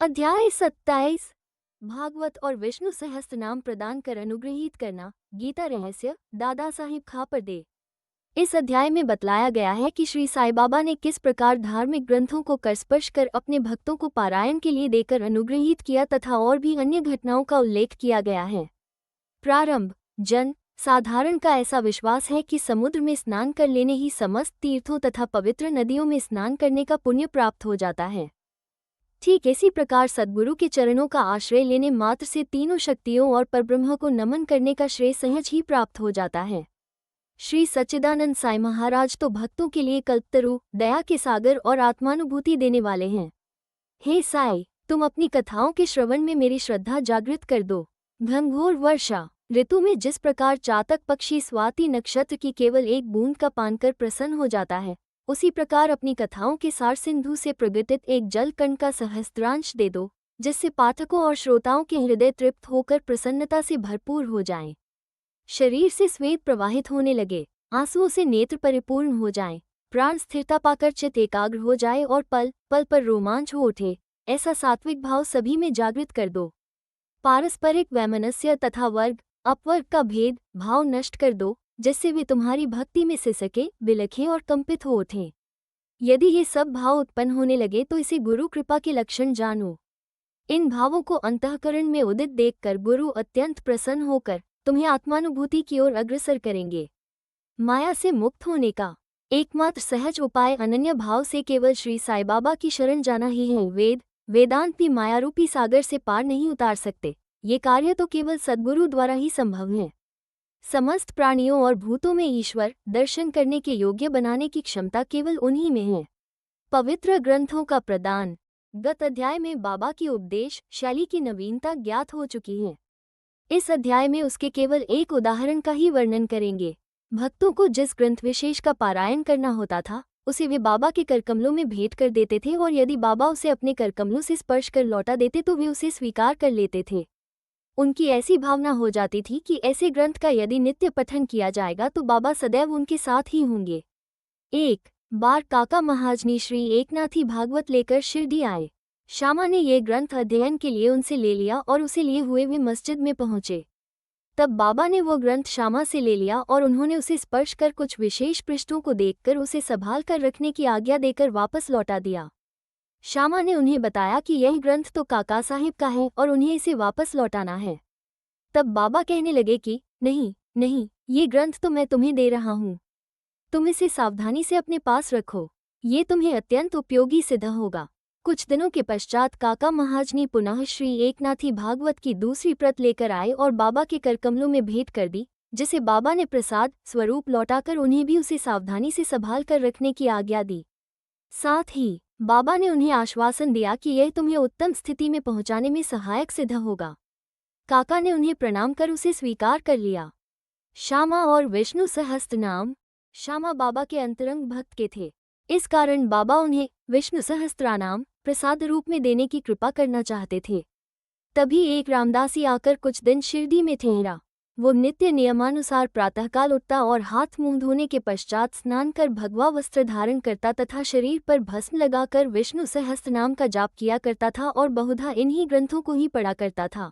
अध्याय 27 भागवत और विष्णु सहस्त्र नाम प्रदान कर अनुग्रहित करना। गीता रहस्य दादा साहिब खापरदे। इस अध्याय में बतलाया गया है कि श्री साईं बाबा ने किस प्रकार धार्मिक ग्रंथों को करस्पर्श कर अपने भक्तों को पारायण के लिए देकर अनुग्रहित किया तथा और भी अन्य घटनाओं का उल्लेख किया गया है। प्रारंभ। जन साधारण का ऐसा विश्वास है कि समुद्र में स्नान कर लेने ही समस्त तीर्थों तथा पवित्र नदियों में स्नान करने का पुण्य प्राप्त हो जाता है। ठीक इसी प्रकार सद्गुरु के चरणों का आश्रय लेने मात्र से तीनों शक्तियों और परब्रह्म को नमन करने का श्रेय सहज ही प्राप्त हो जाता है। श्री सच्चिदानंद साईं महाराज तो भक्तों के लिए कल्पतरु, दया के सागर और आत्मानुभूति देने वाले हैं। हे साईं, तुम अपनी कथाओं के श्रवण में मेरी श्रद्धा जागृत कर दो। घनघोर वर्षा ऋतु में जिस प्रकार चातक पक्षी स्वाति नक्षत्र की केवल एक बूंद का पान कर प्रसन्न हो जाता है, उसी प्रकार अपनी कथाओं के सार सिंधु से प्रगटित एक जल कण का सहस्त्रांश दे दो, जिससे पाठकों और श्रोताओं के हृदय तृप्त होकर प्रसन्नता से भरपूर हो जाएं। शरीर से स्वेद प्रवाहित होने लगे, आंसुओं से नेत्र परिपूर्ण हो जाएं, प्राण स्थिरता पाकर चित्त एकाग्र हो जाए और पल पल पर रोमांच हो उठे, ऐसा सात्विक भाव सभी में जागृत कर दो। पारस्परिक वैमनस्य तथा वर्ग अपवर्ग का भेद भाव नष्ट कर दो, जिससे वे तुम्हारी भक्ति में सिसके, बिलखें और कंपित हो उठें। यदि ये सब भाव उत्पन्न होने लगे तो इसे गुरु कृपा के लक्षण जानो। इन भावों को अंतःकरण में उदित देखकर गुरु अत्यंत प्रसन्न होकर तुम्हें आत्मानुभूति की ओर अग्रसर करेंगे। माया से मुक्त होने का एकमात्र सहज उपाय अनन्य भाव से केवल श्री साईं बाबा की शरण जाना ही है। वेदांत भी मायारूपी सागर से पार नहीं उतार सकते। ये कार्य तो केवल सद्गुरु द्वारा ही संभव है। समस्त प्राणियों और भूतों में ईश्वर दर्शन करने के योग्य बनाने की क्षमता केवल उन्हीं में है। पवित्र ग्रंथों का प्रदान। गत अध्याय में बाबा की उपदेश शैली की नवीनता ज्ञात हो चुकी है। इस अध्याय में उसके केवल एक उदाहरण का ही वर्णन करेंगे। भक्तों को जिस ग्रंथ विशेष का पारायण करना होता था, उसे वे बाबा के करकमलों में भेंट कर देते थे और यदि बाबा उसे अपने करकमलों से स्पर्श कर लौटा देते तो वे उसे स्वीकार कर लेते थे। उनकी ऐसी भावना हो जाती थी कि ऐसे ग्रंथ का यदि नित्य पठन किया जाएगा तो बाबा सदैव उनके साथ ही होंगे। एक बार काका महाजनी श्री एकनाथी भागवत लेकर शिरडी आए। श्यामा ने ये ग्रंथ अध्ययन के लिए उनसे ले लिया और उसे लिए हुए वे मस्जिद में पहुंचे। तब बाबा ने वो ग्रंथ श्यामा से ले लिया और उन्होंने उसे स्पर्श कर कुछ विशेष पृष्ठों को देखकर उसे संभाल कर रखने की आज्ञा देकर वापस लौटा दिया। श्यामा ने उन्हें बताया कि यह ग्रंथ तो काका साहिब का है और उन्हें इसे वापस लौटाना है। तब बाबा कहने लगे कि नहीं नहीं, ये ग्रंथ तो मैं तुम्हें दे रहा हूँ, तुम इसे सावधानी से अपने पास रखो, ये तुम्हें अत्यंत उपयोगी सिद्ध होगा। कुछ दिनों के पश्चात काका महाजनी पुनः श्री एकनाथी भागवत की दूसरी प्रत लेकर आए और बाबा के करकमलों में भेंट कर दी, जिसे बाबा ने प्रसाद स्वरूप लौटाकर उन्हें भी उसे सावधानी से संभाल कर रखने की आज्ञा दी। साथ ही बाबा ने उन्हें आश्वासन दिया कि यह तुम्हें उत्तम स्थिति में पहुंचाने में सहायक सिद्ध होगा। काका ने उन्हें प्रणाम कर उसे स्वीकार कर लिया। श्यामा और विष्णु सहस्त्र नाम। श्यामा बाबा के अंतरंग भक्त के थे, इस कारण बाबा उन्हें विष्णु सहस्त्रानाम प्रसाद रूप में देने की कृपा करना चाहते थे। तभी एक रामदासी आकर कुछ दिन शिरडी में ठहरा। वो नित्य नियमानुसार प्रातःकाल उठता और हाथ मुंह धोने के पश्चात स्नान कर भगवा वस्त्र धारण करता तथा शरीर पर भस्म लगाकर विष्णु सहस्त्र नाम का जाप किया करता था और बहुधा इन्हीं ग्रंथों को ही पढ़ा करता था।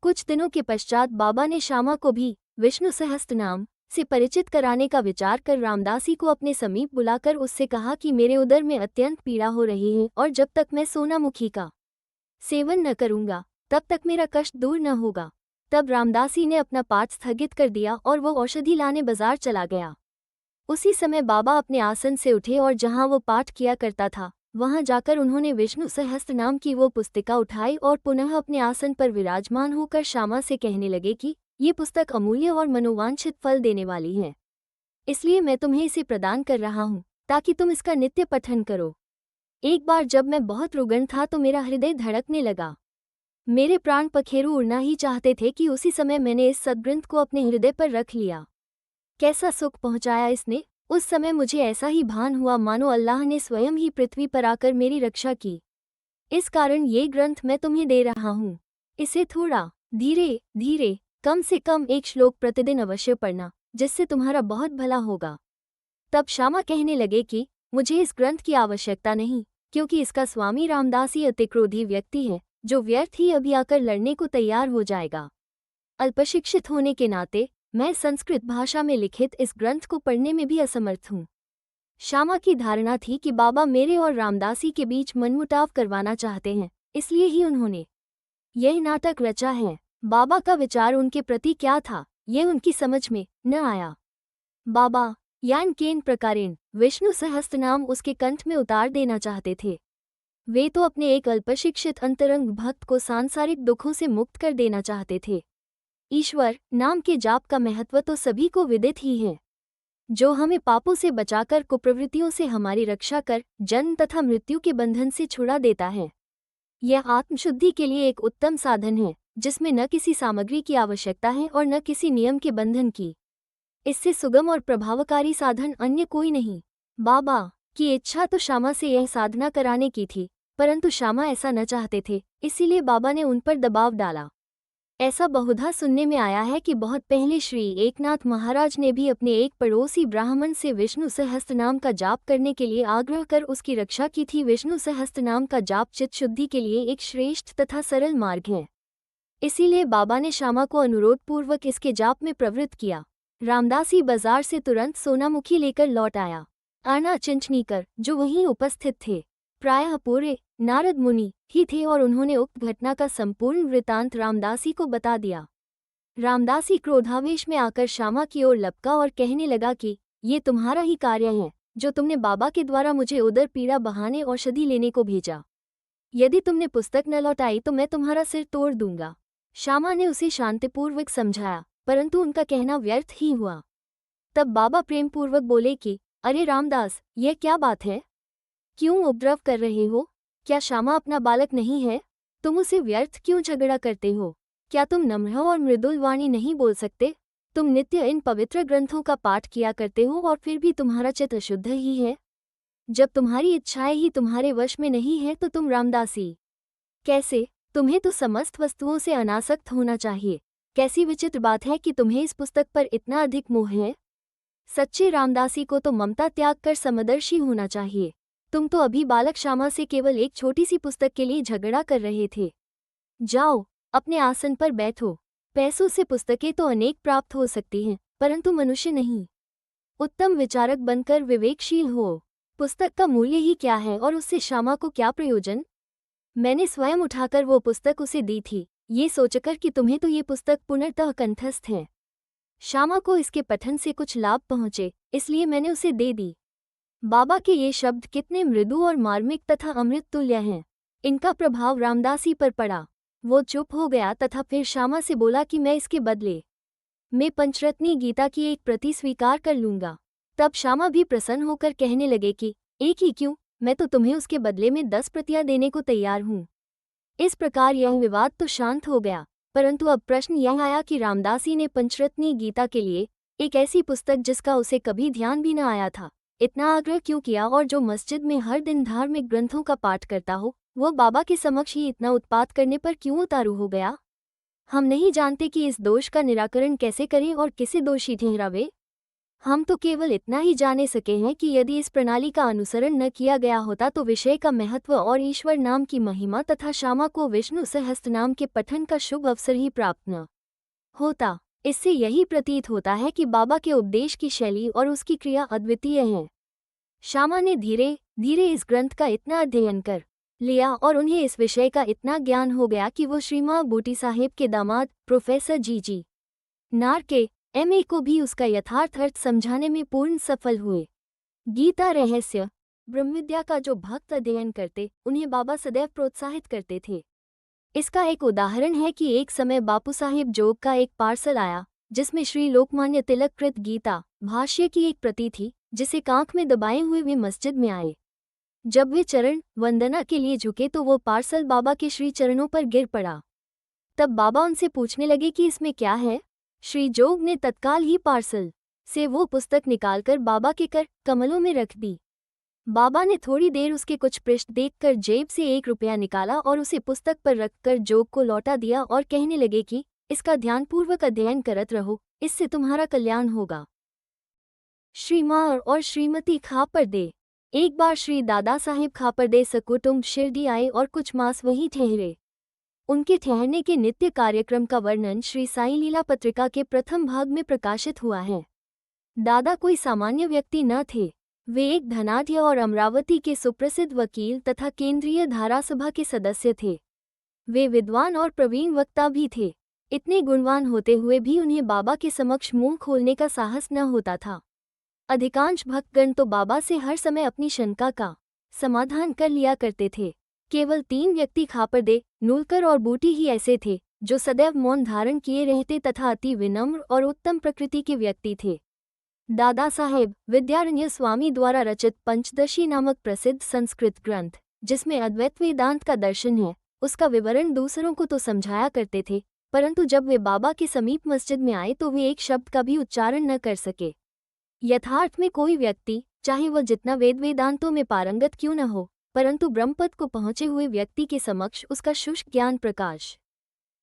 कुछ दिनों के पश्चात बाबा ने श्यामा को भी विष्णु सहस्त्र नाम से परिचित कराने का विचार कर रामदासी को अपने समीप बुलाकर उससे कहा कि मेरे उदर में अत्यंत पीड़ा हो रही है और जब तक मैं सोनामुखी का सेवन न करूंगा तब तक मेरा कष्ट दूर न होगा। तब रामदासी ने अपना पाठ स्थगित कर दिया और वो औषधि लाने बाजार चला गया। उसी समय बाबा अपने आसन से उठे और जहां वो पाठ किया करता था वहां जाकर उन्होंने विष्णु सहस्त्र नाम की वो पुस्तिका उठाई और पुनः अपने आसन पर विराजमान होकर श्यामा से कहने लगे कि ये पुस्तक अमूल्य और मनोवांछित फल देने वाली है, इसलिए मैं तुम्हें इसे प्रदान कर रहा हूँ ताकि तुम इसका नित्य पठन करो। एक बार जब मैं बहुत रुग्ण था तो मेरा हृदय धड़कने लगा। मेरे प्राण पखेरु उड़ना ही चाहते थे कि उसी समय मैंने इस सद्ग्रंथ को अपने हृदय पर रख लिया। कैसा सुख पहुंचाया इसने। उस समय मुझे ऐसा ही भान हुआ मानो अल्लाह ने स्वयं ही पृथ्वी पर आकर मेरी रक्षा की। इस कारण ये ग्रंथ मैं तुम्हें दे रहा हूँ। इसे थोड़ा धीरे धीरे कम से कम एक श्लोक प्रतिदिन अवश्य पढ़ना, जिससे तुम्हारा बहुत भला होगा। तब श्यामा कहने लगे कि मुझे इस ग्रंथ की आवश्यकता नहीं, क्योंकि इसका स्वामी रामदास ही अति क्रोधी व्यक्ति है, जो व्यर्थ ही अभी आकर लड़ने को तैयार हो जाएगा। अल्पशिक्षित होने के नाते मैं संस्कृत भाषा में लिखित इस ग्रंथ को पढ़ने में भी असमर्थ हूँ। श्यामा की धारणा थी कि बाबा मेरे और रामदासी के बीच मनमुटाव करवाना चाहते हैं, इसलिए ही उन्होंने यह नाटक रचा है। बाबा का विचार उनके प्रति क्या था, यह उनकी समझ में न आया। बाबा यान केन प्रकारेण विष्णु सहस्त्रनाम उसके कंठ में उतार देना चाहते थे। वे तो अपने एक अल्पशिक्षित अंतरंग भक्त को सांसारिक दुखों से मुक्त कर देना चाहते थे। ईश्वर नाम के जाप का महत्व तो सभी को विदित ही है, जो हमें पापों से बचाकर कुप्रवृत्तियों से हमारी रक्षा कर जन्म तथा मृत्यु के बंधन से छुड़ा देता है। यह आत्मशुद्धि के लिए एक उत्तम साधन है, जिसमें न किसी सामग्री की आवश्यकता है और न किसी नियम के बंधन की। इससे सुगम और प्रभावकारी साधन अन्य कोई नहीं। बाबा की इच्छा तो श्यामा से यह साधना कराने की थी, परंतु श्यामा ऐसा न चाहते थे, इसीलिए बाबा ने उन पर दबाव डाला। ऐसा बहुधा सुनने में आया है कि बहुत पहले श्री एकनाथ महाराज ने भी अपने एक पड़ोसी ब्राह्मण से विष्णु सहस्त्रनाम का जाप करने के लिए आग्रह कर उसकी रक्षा की थी। विष्णु सहस्त्रनाम का जाप चित्त शुद्धि के लिए एक श्रेष्ठ तथा सरल मार्ग है, इसीलिए बाबा ने श्यामा को अनुरोधपूर्वक इसके जाप में प्रवृत्त किया। रामदासी बाजार से तुरंत सोनामुखी लेकर लौट आया। आना चिंचनीकर, जो वहीं उपस्थित थे, प्रायः पूरे नारद मुनि ही थे और उन्होंने उक्त घटना का संपूर्ण वृतांत रामदासी को बता दिया। रामदासी क्रोधावेश में आकर श्यामा की ओर लपका और कहने लगा कि ये तुम्हारा ही कार्य है, जो तुमने बाबा के द्वारा मुझे उदर पीड़ा बहाने औषधि लेने को भेजा। यदि तुमने पुस्तक न लौटाई तो मैं तुम्हारा सिर तोड़ दूंगा। श्यामा ने उसे शांतिपूर्वक समझाया, परंतु उनका कहना व्यर्थ ही हुआ। तब बाबा प्रेमपूर्वक बोले कि अरे रामदास, यह क्या बात है? क्यों उपद्रव कर रहे हो? क्या श्यामा अपना बालक नहीं है? तुम उसे व्यर्थ क्यों झगड़ा करते हो? क्या तुम नम्र और मृदुल वाणी नहीं बोल सकते? तुम नित्य इन पवित्र ग्रंथों का पाठ किया करते हो और फिर भी तुम्हारा चित्त अशुद्ध ही है। जब तुम्हारी इच्छाएं ही तुम्हारे वश में नहीं है तो तुम रामदासी कैसे? तुम्हें तो समस्त वस्तुओं से अनासक्त होना चाहिए। कैसी विचित्र बात है कि तुम्हें इस पुस्तक पर इतना अधिक मोह है। सच्चे रामदासी को तो ममता त्याग कर समदर्शी होना चाहिए। तुम तो अभी बालक श्यामा से केवल एक छोटी सी पुस्तक के लिए झगड़ा कर रहे थे। जाओ, अपने आसन पर बैठो। पैसों से पुस्तकें तो अनेक प्राप्त हो सकती हैं, परंतु मनुष्य नहीं। उत्तम विचारक बनकर विवेकशील हो। पुस्तक का मूल्य ही क्या है और उससे श्यामा को क्या प्रयोजन? मैंने स्वयं उठाकर वो पुस्तक उसे दी थी, ये सोचकर कि तुम्हें तो ये पुस्तक पुनर्तः कंठस्थ है। श्यामा को इसके पठन से कुछ लाभ पहुँचे, इसलिए मैंने उसे दे दी। बाबा के ये शब्द कितने मृदु और मार्मिक तथा अमृत तुल्य हैं। इनका प्रभाव रामदासी पर पड़ा। वो चुप हो गया तथा फिर श्यामा से बोला कि मैं इसके बदले में पंचरत्नी गीता की एक प्रति स्वीकार कर लूंगा। तब श्यामा भी प्रसन्न होकर कहने लगे कि एक ही क्यों, मैं तो तुम्हें उसके बदले में 10 प्रतियां देने को तैयार हूँ। इस प्रकार यह विवाद तो शांत हो गया, परंतु अब प्रश्न यह आया कि रामदासी ने पंचरत्नी गीता के लिए एक ऐसी पुस्तक जिसका उसे कभी ध्यान भी न आया था, इतना आग्रह क्यों किया, और जो मस्जिद में हर दिन धार्मिक ग्रंथों का पाठ करता हो, वह बाबा के समक्ष ही इतना उत्पात करने पर क्यों उतारू हो गया? हम नहीं जानते कि इस दोष का निराकरण कैसे करें और किसे दोषी ठहरावे। हम तो केवल इतना ही जाने सके हैं कि यदि इस प्रणाली का अनुसरण न किया गया होता तो विषय का महत्व और ईश्वर नाम की महिमा तथा श्यामा को विष्णु सहस्त्रनाम के पठन का शुभ अवसर ही प्राप्त न होता। इससे यही प्रतीत होता है कि बाबा के उपदेश की शैली और उसकी क्रिया अद्वितीय है। श्यामा ने धीरे धीरे इस ग्रंथ का इतना अध्ययन कर लिया और उन्हें इस विषय का इतना ज्ञान हो गया कि वो श्रीमा बूटी साहेब के दामाद प्रोफेसर जी नार के MA को भी उसका यथार्थ अर्थ समझाने में पूर्ण सफल हुए। गीता रहस्य ब्रह्मविद्या का जो भक्त अध्ययन करते, उन्हें बाबा सदैव प्रोत्साहित करते थे। इसका एक उदाहरण है कि एक समय बापू साहेब जोग का एक पार्सल आया, जिसमें श्री लोकमान्य तिलक कृत गीता भाष्य की एक प्रति थी, जिसे कांख में दबाए हुए वे मस्जिद में आए। जब वे चरण वंदना के लिए झुके तो वो पार्सल बाबा के श्री चरणों पर गिर पड़ा। तब बाबा उनसे पूछने लगे कि इसमें क्या है। श्री जोग ने तत्काल ही पार्सल से वो पुस्तक निकालकर बाबा के कर कमलों में रख दी। बाबा ने थोड़ी देर उसके कुछ पृष्ठ देखकर जेब से 1 रुपया निकाला और उसे पुस्तक पर रखकर जोग को लौटा दिया और कहने लगे कि इसका ध्यानपूर्वक अध्ययन करत रहो, इससे तुम्हारा कल्याण होगा। श्रीमान और श्रीमती खापर दे। एक बार श्री दादा साहेब खापरदे सकुटुंब शिरडी आए और कुछ मास वहीं ठहरे। उनके ठहरने के नित्य कार्यक्रम का वर्णन श्री साईं लीला पत्रिका के प्रथम भाग में प्रकाशित हुआ है। दादा कोई सामान्य व्यक्ति न थे। वे एक धनाढ्य और अमरावती के सुप्रसिद्ध वकील तथा केंद्रीय धारासभा के सदस्य थे। वे विद्वान और प्रवीण वक्ता भी थे। इतने गुणवान होते हुए भी उन्हें बाबा के समक्ष मुंह खोलने का साहस न होता था। अधिकांश भक्तगण तो बाबा से हर समय अपनी शंका का समाधान कर लिया करते थे। केवल 3 व्यक्ति खापरदे, नूलकर और बूटी ही ऐसे थे जो सदैव मौन धारण किए रहते तथा अति विनम्र और उत्तम प्रकृति के व्यक्ति थे। दादा साहेब विद्यारण्य स्वामी द्वारा रचित पंचदशी नामक प्रसिद्ध संस्कृत ग्रंथ, जिसमें अद्वैत वेदांत का दर्शन है, उसका विवरण दूसरों को तो समझाया करते थे, परंतु जब वे बाबा के समीप मस्जिद में आए तो वे एक शब्द का भी उच्चारण न कर सके। यथार्थ में कोई व्यक्ति, चाहे वह जितना वेद वेदांतों में पारंगत क्यों न हो, परंतु ब्रह्मपद को पहुंचे हुए व्यक्ति के समक्ष उसका शुष्क ज्ञान प्रकाश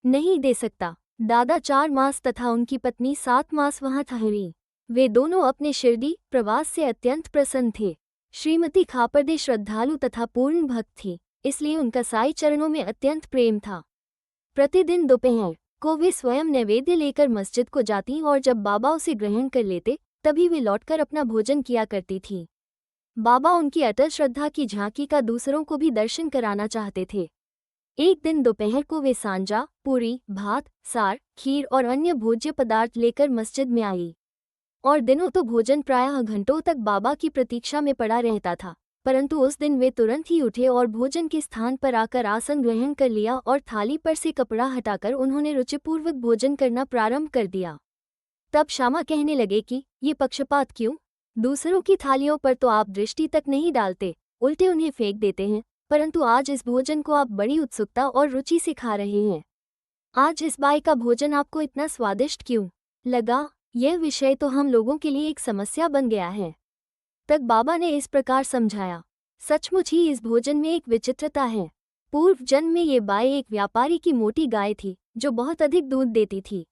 नहीं दे सकता। दादा 4 मास तथा उनकी पत्नी 7 मास वहां ठहरी। वे दोनों अपने शिरडी प्रवास से अत्यंत प्रसन्न थे। श्रीमती खापरदे श्रद्धालु तथा पूर्ण भक्त थी, इसलिए उनका साईं चरणों में अत्यंत प्रेम था। प्रतिदिन दोपहर को वे स्वयं नैवेद्य लेकर मस्जिद को जाती और जब बाबा उसे ग्रहण कर लेते तभी वे लौटकर अपना भोजन किया करती थीं। बाबा उनकी अटल श्रद्धा की झांकी का दूसरों को भी दर्शन कराना चाहते थे। एक दिन दोपहर को वे सांजा, पूरी, भात, सार, खीर और अन्य भोज्य पदार्थ लेकर मस्जिद में आई। और दिनों तो भोजन प्रायः घंटों तक बाबा की प्रतीक्षा में पड़ा रहता था, परंतु उस दिन वे तुरंत ही उठे और भोजन के स्थान पर आकर आसन ग्रहण कर लिया और थाली पर से कपड़ा हटाकर उन्होंने रुचिपूर्वक भोजन करना प्रारंभ कर दिया। तब श्यामा कहने लगे कि ये पक्षपात क्यों? दूसरों की थालियों पर तो आप दृष्टि तक नहीं डालते, उल्टे उन्हें फेंक देते हैं, परंतु आज इस भोजन को आप बड़ी उत्सुकता और रुचि से खा रहे हैं। आज इस बाई का भोजन आपको इतना स्वादिष्ट क्यों लगा? यह विषय तो हम लोगों के लिए एक समस्या बन गया है। तक बाबा ने इस प्रकार समझाया, सचमुच ही इस भोजन में एक विचित्रता है। पूर्व जन्म में ये बाई एक व्यापारी की मोटी गाय थी जो बहुत अधिक दूध देती थी।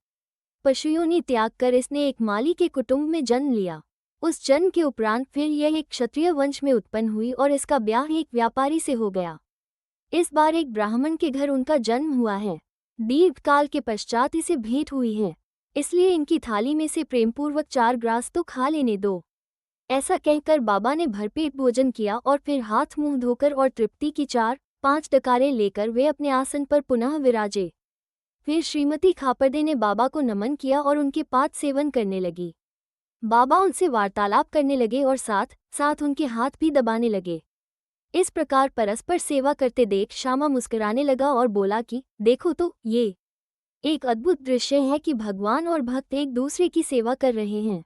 पशुयोनि त्याग कर इसने एक माली के कुटुंब में जन्म लिया। उस जन्म के उपरांत फिर यह एक क्षत्रिय वंश में उत्पन्न हुई और इसका ब्याह एक व्यापारी से हो गया। इस बार एक ब्राह्मण के घर उनका जन्म हुआ है। दीर्घकाल के पश्चात इसे भेंट हुई है, इसलिए इनकी थाली में से प्रेमपूर्वक 4 ग्रास तो खा लेने दो। ऐसा कहकर बाबा ने भरपेट भोजन किया और फिर हाथ मुंह धोकर और तृप्ति की 4-5 डकारें लेकर वे अपने आसन पर पुनः विराजे। फिर श्रीमती खापरदे ने बाबा को नमन किया और उनके पाद सेवन करने लगी। बाबा उनसे वार्तालाप करने लगे और साथ साथ उनके हाथ भी दबाने लगे। इस प्रकार परस्पर सेवा करते देख श्यामा मुस्कुराने लगा और बोला कि देखो तो, ये एक अद्भुत दृश्य है कि भगवान और भक्त एक दूसरे की सेवा कर रहे हैं।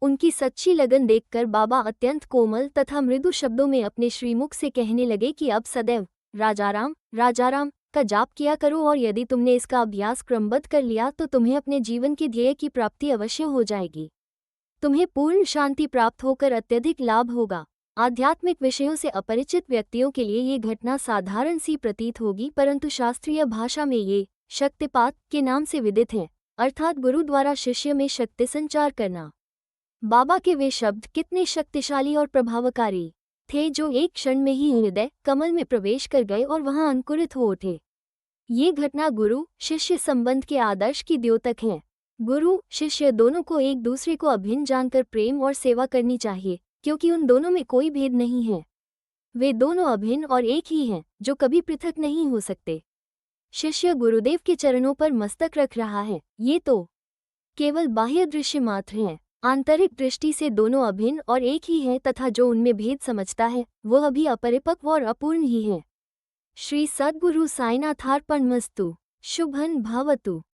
उनकी सच्ची लगन देखकर बाबा अत्यंत कोमल तथा मृदु शब्दों में अपने श्रीमुख से कहने लगे कि अब सदैव राजाराम का जाप किया करो और यदि तुमने इसका अभ्यास क्रमबद्ध कर लिया तो तुम्हें अपने जीवन के ध्येय की प्राप्ति अवश्य हो जाएगी। तुम्हें पूर्ण शांति प्राप्त होकर अत्यधिक लाभ होगा। आध्यात्मिक विषयों से अपरिचित व्यक्तियों के लिए ये घटना साधारण सी प्रतीत होगी, परंतु शास्त्रीय भाषा में ये शक्तिपात के नाम से विदित है, अर्थात गुरु द्वारा शिष्य में शक्ति संचार करना। बाबा के वे शब्द कितने शक्तिशाली और प्रभावकारी थे जो एक क्षण में ही हृदय कमल में प्रवेश कर गए और वहां अंकुरित हो उठे। ये घटना गुरु शिष्य संबंध के आदर्श की द्योतक है। गुरु शिष्य दोनों को एक दूसरे को अभिन्न जानकर प्रेम और सेवा करनी चाहिए, क्योंकि उन दोनों में कोई भेद नहीं है। वे दोनों अभिन्न और एक ही हैं, जो कभी पृथक नहीं हो सकते। शिष्य गुरुदेव के चरणों पर मस्तक रख रहा है, ये तो केवल बाह्य दृश्य मात्र है। आंतरिक दृष्टि से दोनों अभिन्न और एक ही है तथा जो उनमें भेद समझता है वह अभी अपरिपक्व और अपूर्ण ही है। श्री सद्गुरु साईनाथार्पणमस्तु। शुभं भवतु।